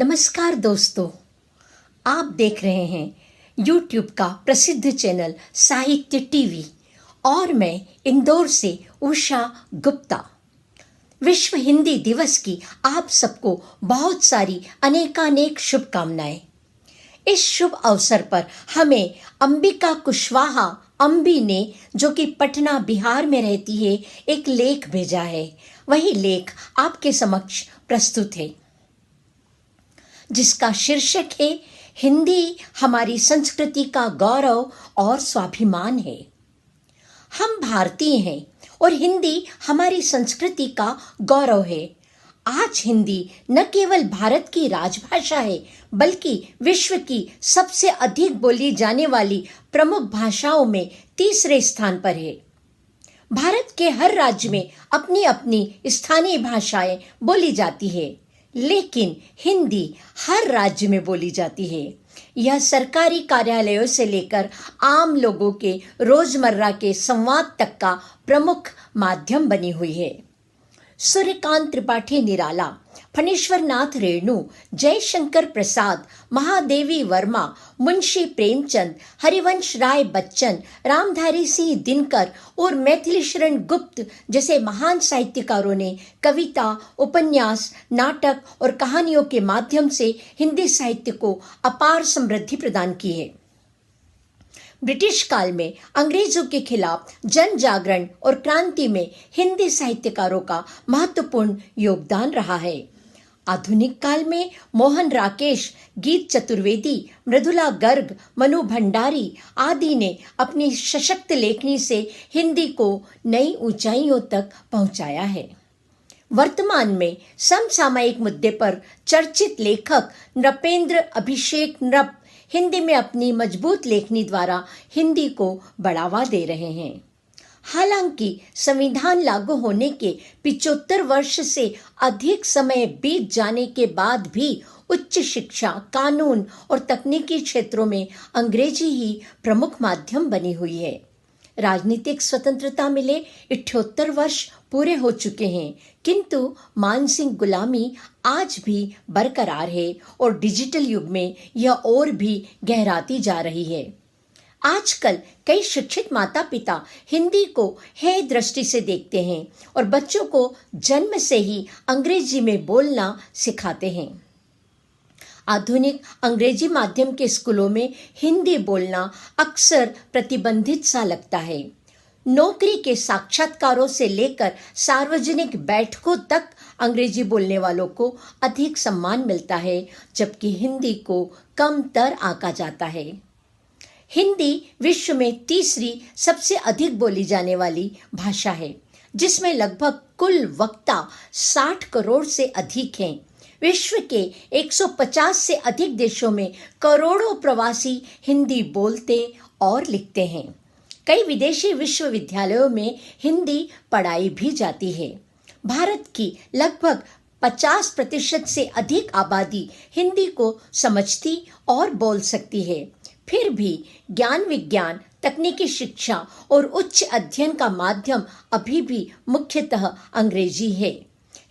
नमस्कार दोस्तों, आप देख रहे हैं YouTube का प्रसिद्ध चैनल साहित्य टीवी और मैं इंदौर से उषा गुप्ता। विश्व हिंदी दिवस की आप सबको बहुत सारी अनेकानेक शुभकामनाएं। इस शुभ अवसर पर हमें अंबिका कुशवाहा अंबी ने, जो कि पटना बिहार में रहती है, एक लेख भेजा है। वही लेख आपके समक्ष प्रस्तुत है, जिसका शीर्षक है हिंदी हमारी संस्कृति का गौरव और स्वाभिमान है। हम भारतीय हैं और हिंदी हमारी संस्कृति का गौरव है। आज हिंदी न केवल भारत की राजभाषा है, बल्कि विश्व की सबसे अधिक बोली जाने वाली प्रमुख भाषाओं में तीसरे स्थान पर है। भारत के हर राज्य में अपनी अपनी स्थानीय भाषाएं बोली जाती है, लेकिन हिंदी हर राज्य में बोली जाती है। यह सरकारी कार्यालयों से लेकर आम लोगों के रोजमर्रा के संवाद तक का प्रमुख माध्यम बनी हुई है। सूर्यकांत त्रिपाठी निराला, फणीश्वर नाथ रेणु, जयशंकर प्रसाद, महादेवी वर्मा, मुंशी प्रेमचंद, हरिवंश राय बच्चन, रामधारी सिंह दिनकर और मैथिली शरण गुप्त जैसे महान साहित्यकारों ने कविता, उपन्यास, नाटक और कहानियों के माध्यम से हिंदी साहित्य को अपार समृद्धि प्रदान की है। ब्रिटिश काल में अंग्रेजों के खिलाफ जन जागरण और क्रांति में हिंदी साहित्यकारों का महत्वपूर्ण योगदान रहा है। आधुनिक काल में मोहन राकेश, गीत चतुर्वेदी, मृदुला गर्ग, मनु भंडारी आदि ने अपनी सशक्त लेखनी से हिंदी को नई ऊंचाइयों तक पहुंचाया है। वर्तमान में समसामयिक मुद्दे पर चर्चित लेखक नृपेंद्र अभिषेक नृप हिंदी में अपनी मजबूत लेखनी द्वारा हिंदी को बढ़ावा दे रहे हैं। हालांकि संविधान लागू होने के 75 वर्ष से अधिक समय बीत जाने के बाद भी उच्च शिक्षा, कानून और तकनीकी क्षेत्रों में अंग्रेजी ही प्रमुख माध्यम बनी हुई है। राजनीतिक स्वतंत्रता मिले 78 वर्ष पूरे हो चुके हैं, किंतु मानसिक गुलामी आज भी बरकरार है और डिजिटल युग में यह और भी गहराती जा रही है। आजकल कई शिक्षित माता पिता हिंदी को हेय दृष्टि से देखते हैं और बच्चों को जन्म से ही अंग्रेजी में बोलना सिखाते हैं। आधुनिक अंग्रेजी माध्यम के स्कूलों में हिंदी बोलना अक्सर प्रतिबंधित सा लगता है। नौकरी के साक्षात्कारों से लेकर सार्वजनिक बैठकों तक अंग्रेजी बोलने वालों को अधिक सम्मान मिलता है, जबकि हिंदी को कमतर आंका जाता है। हिंदी विश्व में तीसरी सबसे अधिक बोली जाने वाली भाषा है, जिसमें लगभग कुल वक्ता 60 करोड़ से अधिक हैं। विश्व के 150 से अधिक देशों में करोड़ों प्रवासी हिंदी बोलते और लिखते हैं। कई विदेशी विश्वविद्यालयों में हिंदी पढ़ाई भी जाती है। भारत की लगभग 50% से अधिक आबादी हिंदी को समझती और बोल सकती है। फिर भी ज्ञान विज्ञान, तकनीकी शिक्षा और उच्च अध्ययन का माध्यम अभी भी मुख्यतः अंग्रेजी है।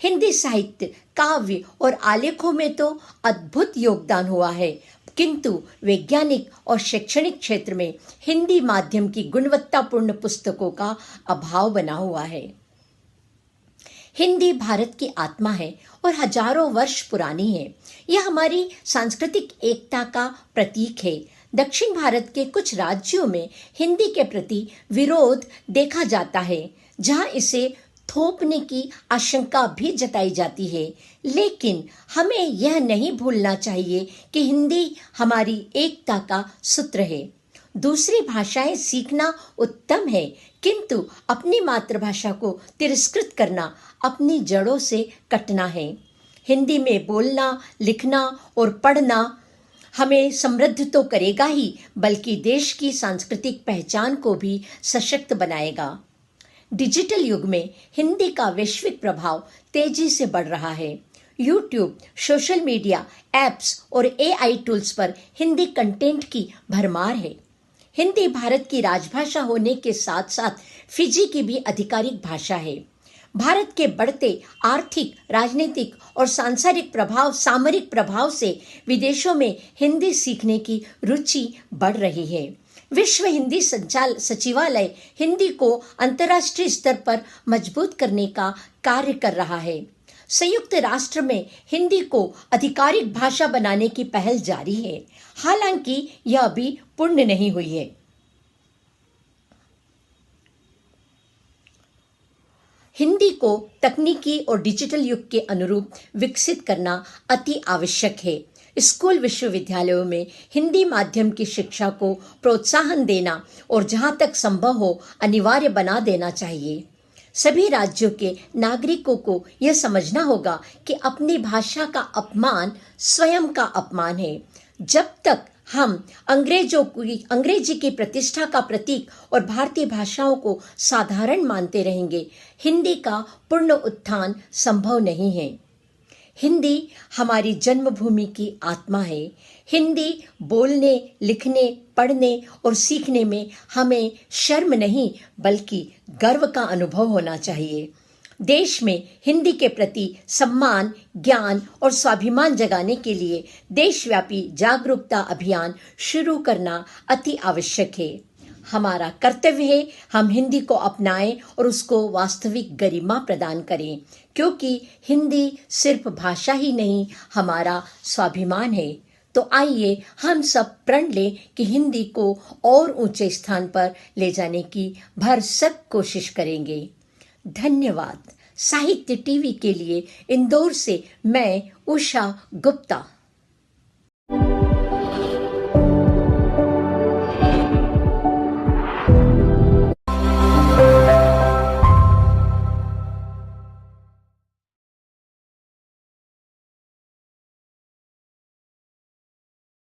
हिंदी साहित्य, काव्य और आलेखों में तो अद्भुत योगदान हुआ है, किंतु वैज्ञानिक और शैक्षणिक क्षेत्र में हिंदी माध्यम की गुणवत्तापूर्ण पुस्तकों का अभाव बना हुआ है। हिंदी भारत की आत्मा है और हजारों वर्ष पुरानी है। यह हमारी सांस्कृतिक एकता का प्रतीक है। दक्षिण भारत के कुछ राज्यों में हिंदी के प्रति विरोध देखा जाता है, जहां इसे थोपने की आशंका भी जताई जाती है, लेकिन हमें यह नहीं भूलना चाहिए कि हिंदी हमारी एकता का सूत्र है। दूसरी भाषाएं सीखना उत्तम है, किंतु अपनी मातृभाषा को तिरस्कृत करना अपनी जड़ों से कटना है। हिंदी में बोलना, लिखना और पढ़ना हमें समृद्ध तो करेगा ही, बल्कि देश की सांस्कृतिक पहचान को भी सशक्त बनाएगा। डिजिटल युग में हिंदी का वैश्विक प्रभाव तेजी से बढ़ रहा है। यूट्यूब, सोशल मीडिया, एप्स और AI टूल्स पर हिंदी कंटेंट की भरमार है। हिंदी भारत की राजभाषा होने के साथ साथ फिजी की भी आधिकारिक भाषा है। भारत के बढ़ते आर्थिक, राजनीतिक और सामरिक प्रभाव से विदेशों में हिंदी सीखने की रुचि बढ़ रही है। विश्व हिंदी सचिवालय हिंदी को अंतर्राष्ट्रीय स्तर पर मजबूत करने का कार्य कर रहा है। संयुक्त राष्ट्र में हिंदी को आधिकारिक भाषा बनाने की पहल जारी है, हालांकि यह अभी पूर्ण नहीं हुई है। हिंदी को तकनीकी और डिजिटल युग के अनुरूप विकसित करना अति आवश्यक है। स्कूल विश्वविद्यालयों में हिंदी माध्यम की शिक्षा को प्रोत्साहन देना और जहां तक संभव हो अनिवार्य बना देना चाहिए। सभी राज्यों के नागरिकों को यह समझना होगा कि अपनी भाषा का अपमान स्वयं का अपमान है। जब तक हम अंग्रेजी की प्रतिष्ठा का प्रतीक और भारतीय भाषाओं को साधारण मानते रहेंगे, हिंदी का पूर्ण उत्थान संभव नहीं है। हिंदी हमारी जन्मभूमि की आत्मा है। हिंदी बोलने, लिखने, पढ़ने और सीखने में हमें शर्म नहीं बल्कि गर्व का अनुभव होना चाहिए। देश में हिंदी के प्रति सम्मान, ज्ञान और स्वाभिमान जगाने के लिए देशव्यापी जागरूकता अभियान शुरू करना अति आवश्यक है। हमारा कर्तव्य है हम हिंदी को अपनाएं और उसको वास्तविक गरिमा प्रदान करें, क्योंकि हिंदी सिर्फ भाषा ही नहीं, हमारा स्वाभिमान है। तो आइए हम सब प्रण लें कि हिंदी को और ऊंचे स्थान पर ले जाने की भरसक कोशिश करेंगे। धन्यवाद। साहित्य टीवी के लिए इंदौर से मैं उषा गुप्ता।